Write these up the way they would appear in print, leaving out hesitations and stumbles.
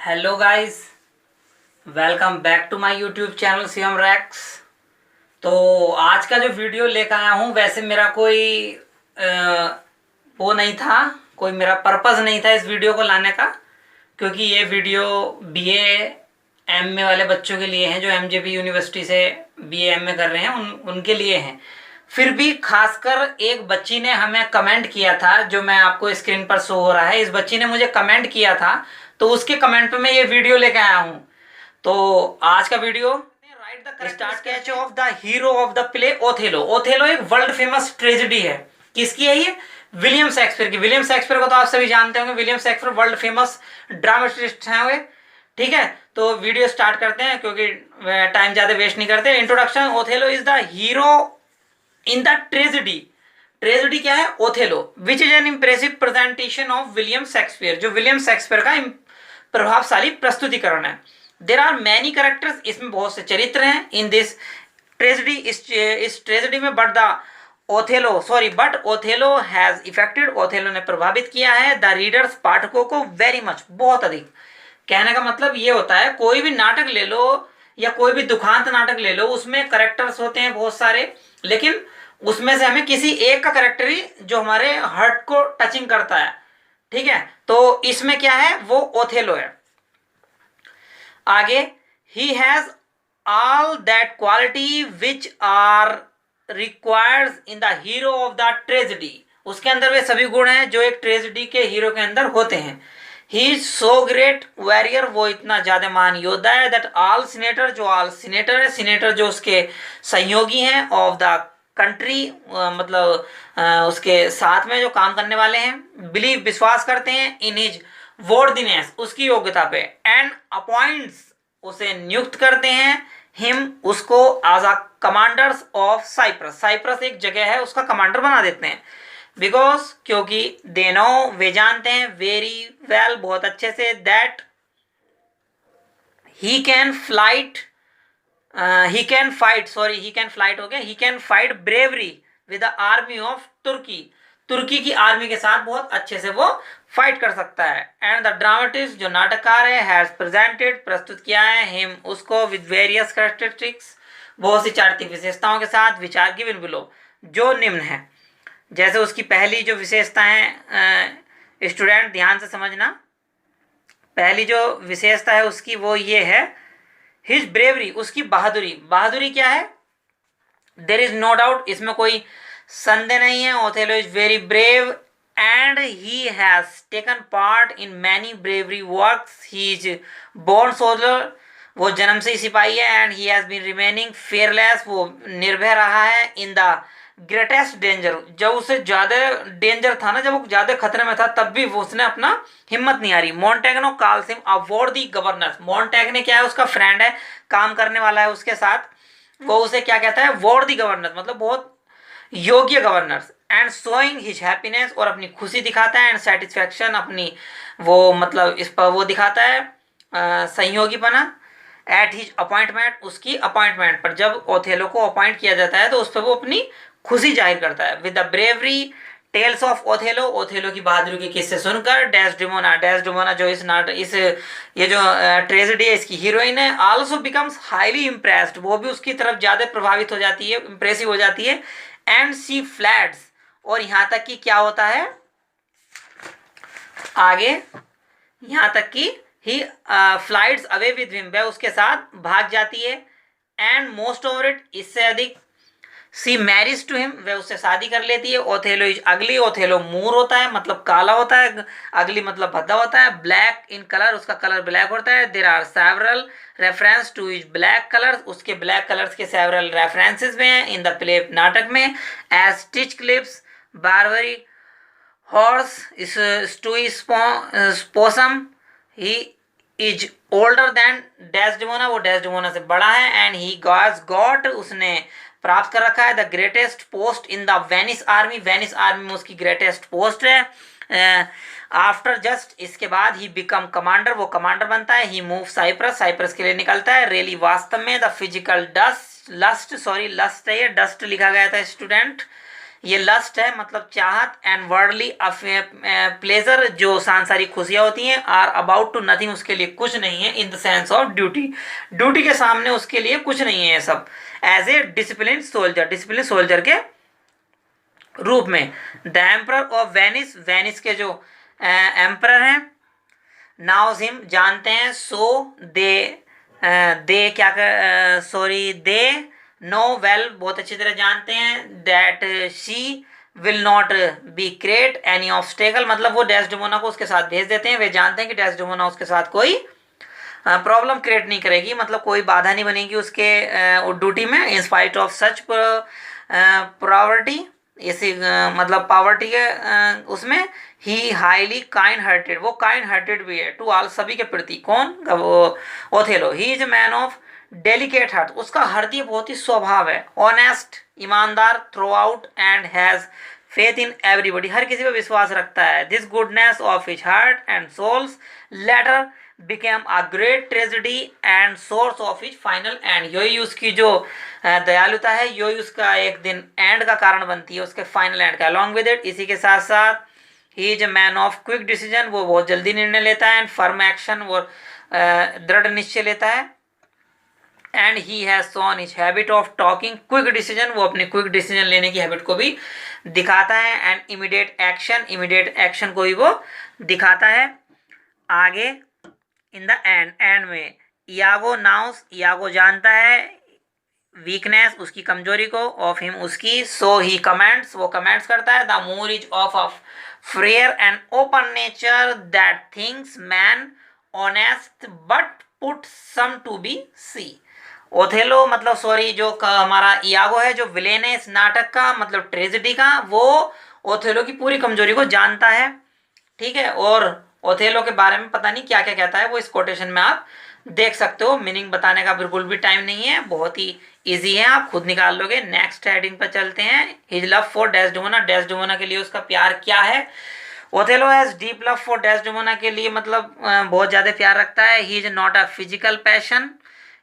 Hello guys, welcome back to my YouTube channel Shivam रैक्स। तो आज का जो वीडियो लेकर आया हूँ, वैसे मेरा कोई वो नहीं था, कोई मेरा पर्पस नहीं था इस वीडियो को लाने का, क्योंकि ये वीडियो बीए एमए वाले बच्चों के लिए हैं जो एमजेपी यूनिवर्सिटी से बीए एमए कर रहे हैं, उनके लिए हैं। फिर भी खासकर एक बच्ची ने हमें कमेंट किया था, जो मैं आपको स्क्रीन पर शो हो रहा है। इस बच्ची ने मुझे कमेंट किया था, तो उसके कमेंट पे मैं ये वीडियो लेके आया हूँ। तो आज का video right the start sketch of the hero of the play Othello. Othello एक वर्ल्ड फेमस ट्रेजेडी है। किसकी है ये? विलियम शेक्सपियर की। विलियम शेक्सपियर को तो आप सभी जानते होंगे। William Shakespeare world famous dramatist हैं वे। ठीक है, तो वीडियो स्टार्ट करते हैं क्योंकि टाइम ज्यादा वेस्ट नहीं करते। Introduction: Othello is the hero in the tragedy. Tragedy क्या है? Othello, which is an impressive presentation of William Shakespeare, जो विलियम शेक्सपियर का प्रभावशाली प्रस्तुतिकरण है। देर आर मैनी कैरेक्टर्स, इसमें बहुत से चरित्र हैं। इन दिस ट्रेजेडी, इस ट्रेजेडी में but Othello has affected, Othello ने प्रभावित किया है द रीडर्स, पाठकों को, वेरी मच, बहुत अधिक। कहने का मतलब ये होता है, कोई भी नाटक ले लो या कोई भी दुखांत नाटक ले लो, उसमें करेक्टर्स होते हैं बहुत सारे, लेकिन उसमें से हमें किसी एक का करेक्टर ही जो हमारे हार्ट को टचिंग करता है। ठीक है, तो इसमें क्या है? वो ओथेलो है। आगे, he has all that quality which are requires in the hero of the tragedy. उसके अंदर वे सभी गुण हैं जो एक ट्रेजेडी के हीरो के अंदर होते हैं। He is so great warrior, वो इतना ज्यादा महान योद्धा है। दैट ऑल सीनेटर, जो ऑल सीनेटर है, सीनेटर जो उसके सहयोगी हैं, ऑफ द कंट्री, मतलब उसके साथ में जो काम करने वाले हैं, बिलीव, विश्वास करते हैं, इन हिज वर्दीनेस, उसकी योग्यता पे, एंड अपॉइंट्स, उसे नियुक्त करते हैं, हिम, उसको, as a commanders of Cyprus, Cyprus एक जगह है, उसका कमांडर बना देते हैं। बिकॉज, क्योंकि दे नो, वे जानते हैं, वेरी वेल, बहुत अच्छे से, that he can flight, he can fight हो गया, he can fight bravery with the army of तुर्की, तुर्की की आर्मी के साथ बहुत अच्छे से वो फाइट कर सकता है। एंड द ड्रामेटिस्ट, जो नाटककार है, हैज प्रेजेंटेड, प्रस्तुत किया है, हिम, उसको, विद वेरियस कैरेक्टरिस्टिक्स, बहुत सी चारित्रिक विशेषताओं के साथ, विचार गिवन बिलो, जो निम्न है। जैसे उसकी पहली जो विशेषता है, स्टूडेंट ध्यान से समझना, पहली जो विशेषता है उसकी वो ये है, हिज ब्रेवरी, उसकी बहादुरी। बहादुरी क्या है? देर इज नो डाउट, इसमें कोई संदेह नहीं है, Othello is very brave and he has taken part in many bravery works. He is born soldier, वो जन्म से ही सिपाही है। And he has been remaining fearless, वो निर्भय रहा है। इन द ग्रेटेस्ट डेंजर, जब उसे ज्यादा डेंजर था ना, जब वो ज्यादा खतरे में था, तब भी उसने अपना हिम्मत नहीं हारी। मोंटेग्नो कॉल्स हिम अ वर्दी गवर्नर, मोंटेग्ने क्या है? उसका फ्रेंड है, काम करने वाला है उसके साथ, वो उसे क्या कहता है? वर्दी गवर्नर, मतलब बहुत योग्य governor. And showing his happiness, और अपनी खुशी दिखाता है, एंड सेटिस्फैक्शन, अपनी वो मतलब इस पर वो दिखाता है सहयोगीपना, एट हिज अपॉइंटमेंट, उसकी अपॉइंटमेंट पर, जब ओथेलो को अपॉइंट किया जाता है तो उस पर वो अपनी खुशी जाहिर करता है। With the bravery tales of Othello, Othello की बहादुरी के किस्से सुनकर, डेस्डेमोना, डेस्डेमोना जो इस ये जो ट्रेजेडी है, इसकी हीरोइन है, आल्सो बिकम्स हाईली इम्प्रेस्ड, वो भी उसकी तरफ ज्यादा प्रभावित हो जाती है, इंप्रेसिव हो जाती है। एंड सी फ्लैट्स, और यहाँ तक कि क्या होता है आगे, यहाँ तक कि ही फ्लाइट्स अवे विद हिम, वह उसके साथ भाग जाती है। एंड मोस्ट ओवर इट, इससे अधिक, सी मैरिज टू हिम, वह उससे शादी कर लेती है। ओथेलो इज अगली, ओथेलो मूर होता है, मतलब काला होता है, अगली मतलब भद्दा होता है। ब्लैक इन कलर, उसका कलर ब्लैक होता है। There are several reference to is black colours, उसके ब्लैक कलर्स के सेवरल रेफरेंसेस में हैं इन द प्ले, नाटक में। एज स्टिच lips, Barbary horse, sooty bosom, he is older than Desdemona, वो डेस्डेमोना से बड़ा है। एंड ही गॉट, उसने प्राप्त कर रखा है, the greatest post in the Venice army, Venice army में उसकी ग्रेटेस्ट पोस्ट है। आफ्टर जस्ट, इसके बाद ही बिकम कमांडर, वो कमांडर बनता है। ही मूव साइप्रस, साइप्रस के लिए निकलता है। रियली, वास्तव में, द फिजिकल लस्ट है, ये डस्ट लिखा गया था स्टूडेंट, ये लस्ट है मतलब चाहत, एंड वर्डली प्लेजर जो सांसारिक खुशियां होती हैं, आर अबाउट टू नथिंग उसके लिए कुछ नहीं है, in the sense of duty, duty के सामने उसके लिए कुछ नहीं है ये सब, as a discipline soldier, discipline soldier के रूप में। The emperor of Venice, Venice के जो एम्पर हैं, नाउज हिम जानते हैं, सो दे क्या कर सॉरी दे नो वेल बहुत अच्छी तरह जानते हैं, that she will not be create any obstacle, मतलब वो डेस्डेमोना को उसके साथ भेज देते हैं, वे जानते हैं कि डेस्डेमोना उसके साथ कोई प्रॉब्लम क्रिएट नहीं करेगी, मतलब कोई बाधा नहीं बनेगी उसके ड्यूटी में, in spite of such poverty, इसी मतलब पावर्टी के उसमें, ही हाईली काइंड हार्टेड, वो काइंड हार्टेड भी है, टू ऑल सभी के प्रति, कौन वो Othello, he is a man of delicate heart, उसका हृदय बहुत ही स्वभाव है, ऑनेस्ट ईमानदार throughout, and has faith in everybody, हर किसी पे विश्वास रखता है, this goodness of his heart and souls later became a great tragedy and source of his final and, यही उसकी जो दयालुता है यही उसका एक दिन एंड का कारण बनती है, उसके फाइनल एंड का, अलॉन्ग विद इट इसी के साथ साथ, ही is a man of quick decision, वो बहुत जल्दी निर्णय लेता है, एंड फर्म एक्शन, वो दृढ़ निश्चय लेता है, and he has shown his habit of talking quick decision, वो अपनी क्विक डिसीजन लेने की हैबिट को भी दिखाता है, एंड इमीडिएट एक्शन को भी वो दिखाता है। आगे इन द एंड में, यागो नाउस, यागो जानता है, वीकनेस उसकी कमजोरी को, ऑफ हिम उसकी, सो ही कमेंट्स, वो कमेंट्स करता है, the Moor is of free and open nature that things man honest but put some to be see, Othello मतलब सॉरी जो हमारा यागो है जो विलेन है इस नाटक का, मतलब ट्रेजेडी का, वो ओथेलो की पूरी कमजोरी को जानता है, ठीक है, और ओथेलो के बारे में पता नहीं क्या क्या कहता है, वो इस कोटेशन में आप देख सकते हो, मीनिंग बताने का बिल्कुल भी टाइम नहीं है, बहुत ही इजी है, आप खुद निकाल लोगे। नेक्स्ट हेडिंग पर चलते हैं, his love for Desdemona, Desdemona के लिए उसका प्यार क्या है, Othello has deep love for Desdemona के लिए मतलब बहुत ज़्यादा प्यार रखता है, he is not a physical passion,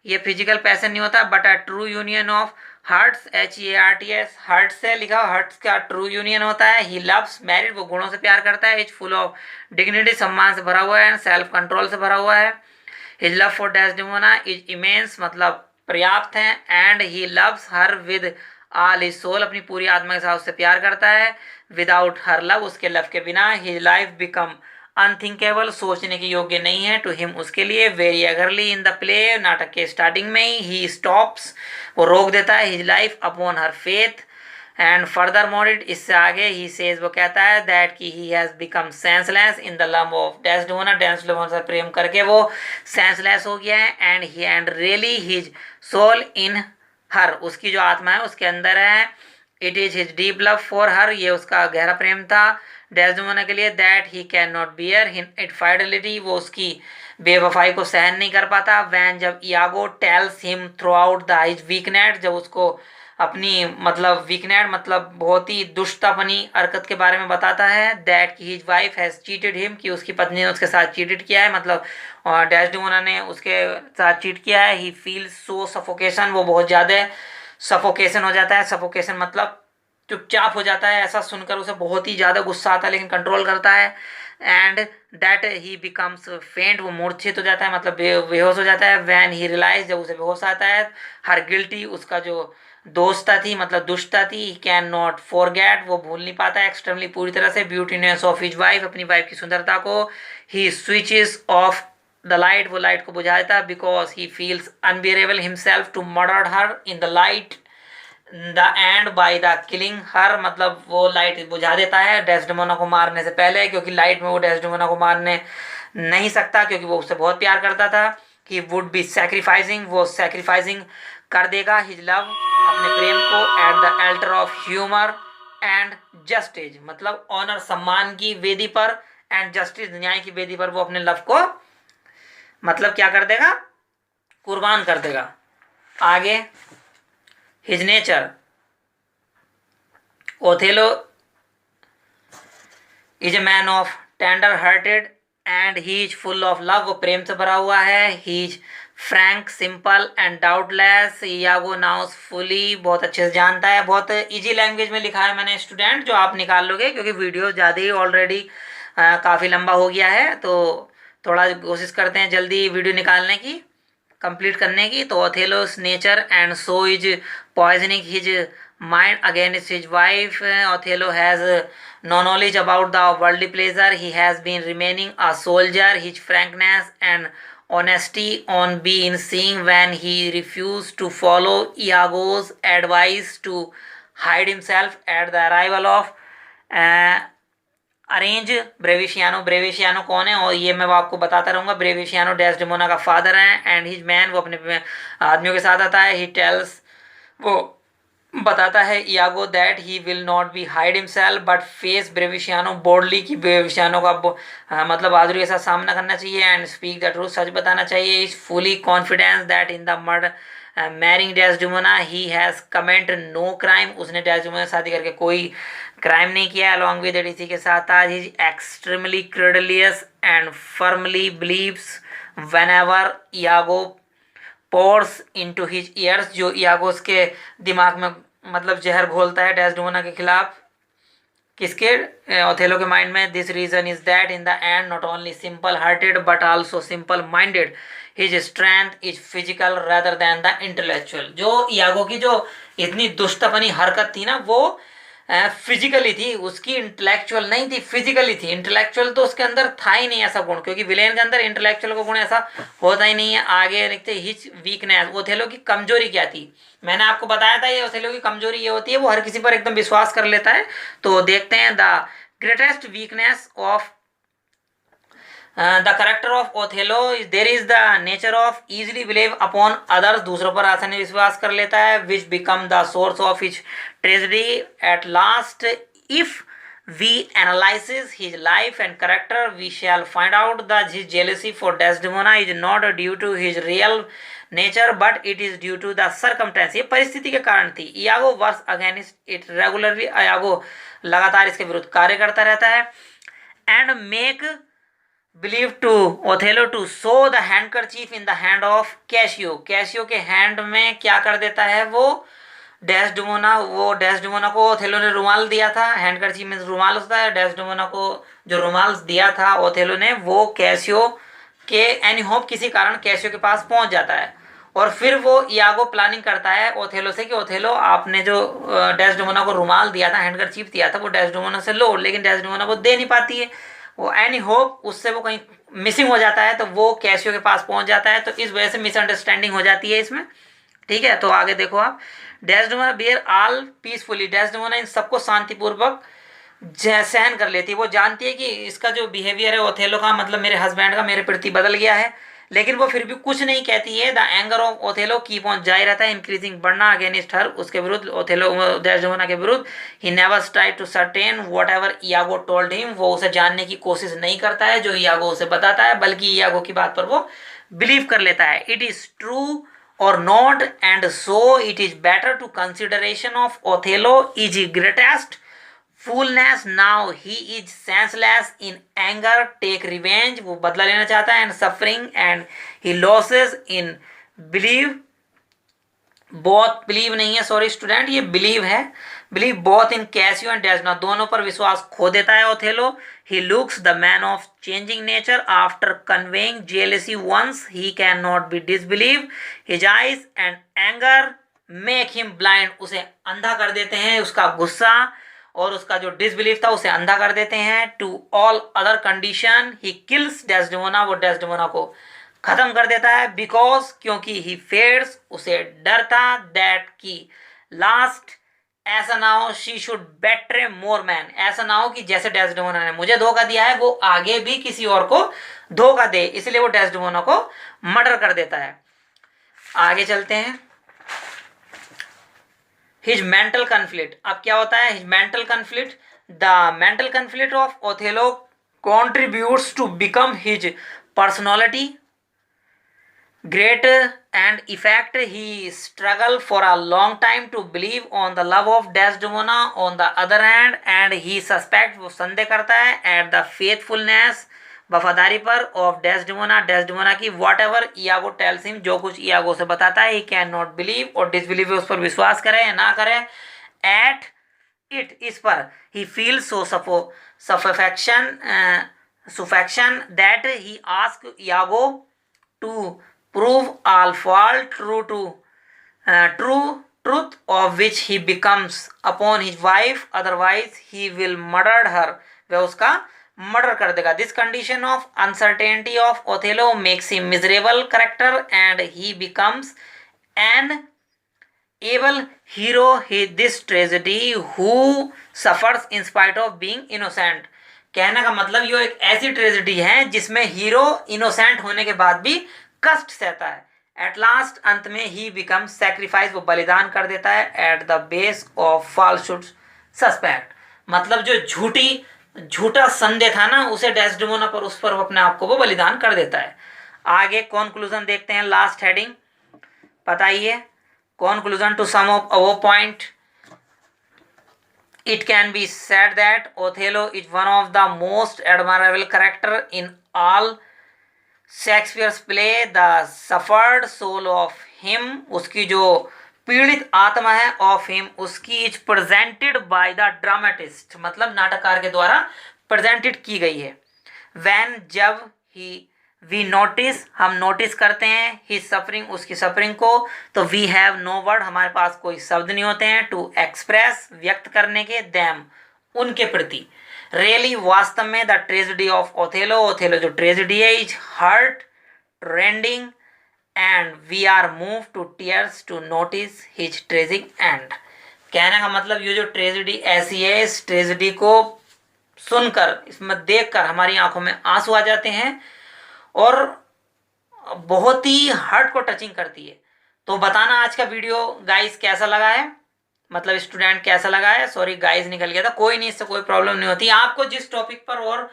ये फिजिकल पैशन नहीं होता, but a true union of hearts, HEARTS, heart से लिखा, हर्ट्स का ट्रू यूनियन होता है, ही लव्स मैरिड, वो गुणों से प्यार करता है, इज फुल ऑफ डिग्निटी, सम्मान से भरा हुआ है, एंड सेल्फ कंट्रोल से भरा हुआ है, his love for Desdemona is immense मतलब पर्याप्त है, and he loves her with all his soul, अपनी पूरी आत्मा के साथ उससे प्यार करता है, विदाउट हर लव, उसके लव के बिना, हिज लाइफ बिकम अनथिंकेबल, सोचने के योग्य नहीं है, टू हिम उसके लिए, वेरी अगरली इन द प्ले, नाटक के स्टार्टिंग में ही स्टॉप्स, वो रोक देता है, his life upon her faith, and further मोडिड इससे आगे ही सेज वो कहता है दैट कि he has become senseless in the love of Desdemona, Desdemona से प्रेम करके वो सेंसलेस हो गया है, and he and really his soul in her, उसकी जो आत्मा है उसके अंदर है, it is his deep love for her, ये उसका गहरा प्रेम था डेस्डेमोना के लिए, that he can not bear इनफाइडेलिटी, वो उसकी बेवफाई को सहन नहीं कर पाता, वैन जब Iago tells him throughout the his weakness, जब उसको अपनी मतलब वीकनेस मतलब बहुत ही दुष्टपनी हरकत के बारे में बताता है, दैट कि his wife has cheated him, कि उसकी पत्नी ने उसके साथ चीटेड किया है, मतलब डेस्डेमोना ने उसके साथ चीट किया है, ही फील्स सो सफोकेशन, वो बहुत ज़्यादा सफोकेशन हो जाता है, सफोकेशन मतलब चुपचाप हो जाता है, ऐसा सुनकर उसे बहुत ही ज़्यादा गुस्सा आता है लेकिन कंट्रोल करता है, एंड दैट ही बिकम्स फेंट, वो मूर्छित हो जाता है मतलब बेहोश हो जाता है, वैन ही रियलाइज, जब उसे बेहोश आता है, हर गिल्टी, उसका जो दोस्ता थी मतलब दुष्टता थी, ही कैन नॉट फॉरगेट, वो भूल नहीं पाता एक्सटर्नली पूरी तरह से, ब्यूटीनेस ऑफ हिज वाइफ, अपनी वाइफ की सुंदरता को, he switches off the light, वो लाइट को बुझा देता है, because he feels unbearable himself to murder her in the light the and by the killing her, मतलब वो लाइट बुझा देता है डेस्डेमोना को मारने से पहले, क्योंकि लाइट में वो डेस्डेमोना को मारने नहीं सकता क्योंकि वो उससे बहुत प्यार करता था, कि वुड बी सैक्रिफाइसिंग, वो सैक्रिफाइसिंग कर देगा हिज लव, अपने प्रेम को, at the alter of humour and justice, मतलब ऑनर सम्मान की वेदी पर, एंड जस्टिस न्याय की वेदी पर वो अपने लव को मतलब क्या कर देगा, कुर्बान कर देगा। आगे his nature, Othello is a man of tender hearted and he is full of love, वो प्रेम से भरा हुआ है, he is Frank, simple and doubtless, यागो knows fully, बहुत अच्छे से जानता है। बहुत इजी लैंग्वेज में लिखा है मैंने स्टूडेंट, जो आप निकाल लोगे, क्योंकि वीडियो ज़्यादा ही ऑलरेडी काफ़ी लंबा हो गया है, तो थोड़ा कोशिश करते हैं जल्दी वीडियो निकालने की, कंप्लीट करने की। तो Othello's nature and so is poisoning his mind against his wife. Othello has no knowledge about the worldly pleasure. He has been remaining a soldier. His frankness and honesty on being seen when he refused to follow Iago's advice to hide himself at the arrival of अरेंज Brabantio. Brabantio कौन है, और ये मैं आपको बताता रहूँगा। Brabantio Desdemona का फादर है एंड हिज मैन, वो अपने आदमियों के साथ आता है। ही टेल्स, वो बताता है Iago that he will not be hide himself but face Brabantio boldly, कि ब्रेविशियानो का मतलब बहादुरी के साथ सामना करना चाहिए एंड स्पीक द ट्रूथ, सच बताना चाहिए। Is fully confidence that in the murder marrying Desdemona he has comment no crime, उसने डेस्डेमोना से शादी करके कोई क्राइम नहीं किया। अलॉन्ग विद इट, इसी के साथ आज ही extremely credulous and firmly believes whenever Iago pours into his ears, जो इयागो के दिमाग में मतलब जहर घोलता है डेस्डेमोना के खिलाफ, किसके, ओथेलो के माइंड में। This reason is that in the end not only simple hearted but also simple minded, his strength is physical rather than the intellectual. जो इयागो की जो इतनी दुष्टपनी हरकत थी ना, वो फिजिकली थी, उसकी इंटेलेक्चुअल नहीं थी, फिजिकली थी। इंटेलेक्चुअल तो उसके अंदर था ही नहीं ऐसा गुण, क्योंकि विलेन के अंदर इंटेलेक्चुअल का गुण ऐसा होता ही नहीं है। आगे लिखते हिज वीकनेस, ओथेलो की कमजोरी क्या थी, मैंने आपको बताया था ये ओथेलो की कमजोरी ये होती है, वो हर किसी पर एकदम विश्वास कर लेता है। तो देखते हैं, the greatest weakness of the character of Othello there is the nature of easily believe upon others, दूसरों पर आसानी विश्वास कर लेता है। विच become the source of his tragedy at last. If we analyzes his life and character, we shall find out that his jealousy for Desdemona is not due to his real nature but it is due to the circumstance। ये परिस्थिति के कारण थी। Iago works against it regularly, Iago लगातार इसके विरुद्ध कार्य करता रहता है। And make believe to Othello to so the handkerchief in the hand of Cassio. Cassio के हैंड में क्या कर देता है वो डेस्डेमोना, वो डेस्डेमोना को ओथेलो ने रुमाल दिया था, हैंडकरचीफ में रुमाल होता है, डेस्डेमोना को जो रुमाल दिया था ओथेलो ने, वो कैसियो के एनी होप किसी कारण कैसियो के पास पहुंच जाता है। और फिर वो इयागो प्लानिंग करता है ओथेलो से कि ओथेलो आपने जो डेस्डेमोना को रुमाल दिया था, हैंडकरचीफ दिया था, वो डेस्डेमोना से लो, लेकिन डेस्डेमोना वो दे नहीं पाती है। वो एनी होप उससे वो कहीं मिसिंग हो जाता है, तो वो कैसियो के पास पहुंच जाता है, तो इस वजह से मिसअंडरस्टैंडिंग हो जाती है इसमें। ठीक है, तो आगे देखो आप, Desdemona bear all peacefully, Desdemona इन सबको शांतिपूर्वक सहन कर लेती है। वो जानती है कि इसका जो बिहेवियर है ओथेलो का, मतलब मेरे हस्बैंड का मेरे प्रति बदल गया है, लेकिन वो फिर भी कुछ नहीं कहती है। The anger of Othello keep on जारी रहता है, इंक्रीजिंग बढ़ना अगेंस्ट हर, उसके विरुद्ध, ओथेलो डेस्डेमोना के विरुद्ध। He never try to certain what ever Iago told him, वो उसे जानने की कोशिश नहीं करता है जो इयागो उसे बताता है, बल्कि इयागो की बात पर वो बिलीव कर लेता है। It is true or not, and so it is better to consideration of Othello is greatest foolness. Now he is senseless in anger, take revenge, वो बदला लेना चाहता है, and suffering, and he loses in believe, बहुत believe नहीं है, sorry student, ये believe है, believe both in Cassio and Desdemona, दोनों पर विश्वास खो देता है Othello. He looks the man of changing nature after conveying jealousy once, he can not be disbelieve, his eyes and anger make him blind, उसे अंधा कर देते हैं, उसका गुस्सा और उसका जो डिसबिलीव था उसे अंधा कर देते हैं। To all other condition he kills Desdemona, वो डेस्डेमोना को खत्म कर देता है। बिकॉज, क्योंकि ही फेयर्स, उसे डर था, दैट की लास्ट ऐसा ना हो she should betray more man, ऐसा ना हो कि जैसे डेस्डेमोना ने मुझे धोखा दिया है वो आगे भी किसी और को धोखा दे, इसलिए वो डेस्डेमोना को मर्डर कर देता है। आगे चलते हैं, हिज मेंटल कन्फ्लिक्ट। अब क्या होता है his mental conflict, the mental conflict of Othello contributes to become his personality great and effect. He struggled for a long time to believe on the love of Desdemona on the other hand, and he suspect, वो संदेह करता है, and the faithfulness, वफादारी पर, of Desdemona, Desdemona की, what ever Iago tells him, जो कुछ Iago से बताता है, ही कैन नॉट बिलीव, और डिसबिलीव उस पर विश्वास करे या ना करे, एट इट, इस पर, he feel so suffocation that he ask Iago to prove all fault true truth of which he becomes upon his wife, otherwise he will murder her, वह उसका मर्डर कर देगा. This condition of uncertainty of Othello makes him miserable character and he becomes an able hero. This tragedy who suffers in spite of being innocent. कहने का मतलब ये एक ऐसी ट्रेजेडी है जिसमें हीरो इनोसेंट होने के बाद भी कष्ट सहता है. एट लास्ट, अंत में, ही बिकम सेक्रीफाइस, वो बलिदान कर देता है, at the base of falsehood suspect, मतलब जो झूठा संदेह था ना उसे डेस्डेमोना पर, उस पर अपने आप को वो बलिदान कर देता है. आगे कॉन्क्लूजन देखते हैं, लास्ट हेडिंग बताइए. Conclusion to sum of our point, it can be said that Othello is one of the most admirable character in all Shakespeare's play. The suffered soul of him, उसकी जो पीड़ित आत्मा है, of him, उसकी is presented by the dramatist, मतलब नाटककार के द्वारा प्रेजेंटेड की गई है. व्हेन, जब, ही, वी नोटिस, हम नोटिस करते हैं, ही सफरिंग, उसकी सफरिंग को, तो वी हैव नो वर्ड, हमारे पास कोई शब्द नहीं होते हैं, टू एक्सप्रेस, व्यक्त करने के, देम, उनके प्रति. रियली, वास्तव में, the tragedy of Othello, Othello जो ट्रेजेडी है, is heart rending and we are move to tears to notice his tragic end. कहने का मतलब ये जो ट्रेजेडी ऐसी है, इस ट्रेजेडी को सुनकर, इसमें देखकर हमारी आंखों में आंसू आ जाते हैं और बहुत ही हार्ट को टचिंग करती है. तो बताना आज का वीडियो गाइस कैसा लगा है, मतलब स्टूडेंट कैसा लगा है. सॉरी गाइस निकल गया था, कोई नहीं, इससे कोई प्रॉब्लम नहीं होती. आपको जिस टॉपिक पर और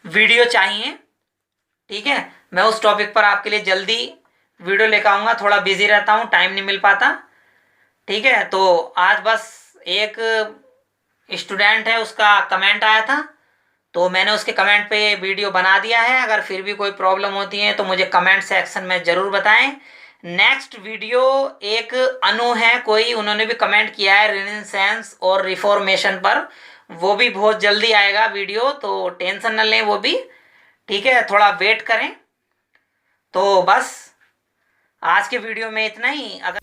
वीडियो चाहिए, ठीक है, मैं उस टॉपिक पर आपके लिए जल्दी वीडियो लेकर आऊँगा. थोड़ा बिजी रहता हूँ, टाइम नहीं मिल पाता, ठीक है. तो आज बस एक स्टूडेंट है, उसका कमेंट आया था, तो मैंने उसके कमेंट पे वीडियो बना दिया है. अगर फिर भी कोई प्रॉब्लम होती है तो मुझे कमेंट सेक्शन में ज़रूर बताएं. नेक्स्ट वीडियो एक अनु है कोई, उन्होंने भी कमेंट किया है रेनेसांस और रिफॉर्मेशन पर, वो भी बहुत जल्दी आएगा वीडियो, तो टेंशन न लें वो भी, ठीक है, थोड़ा वेट करें. तो बस आज के वीडियो में इतना ही. अगर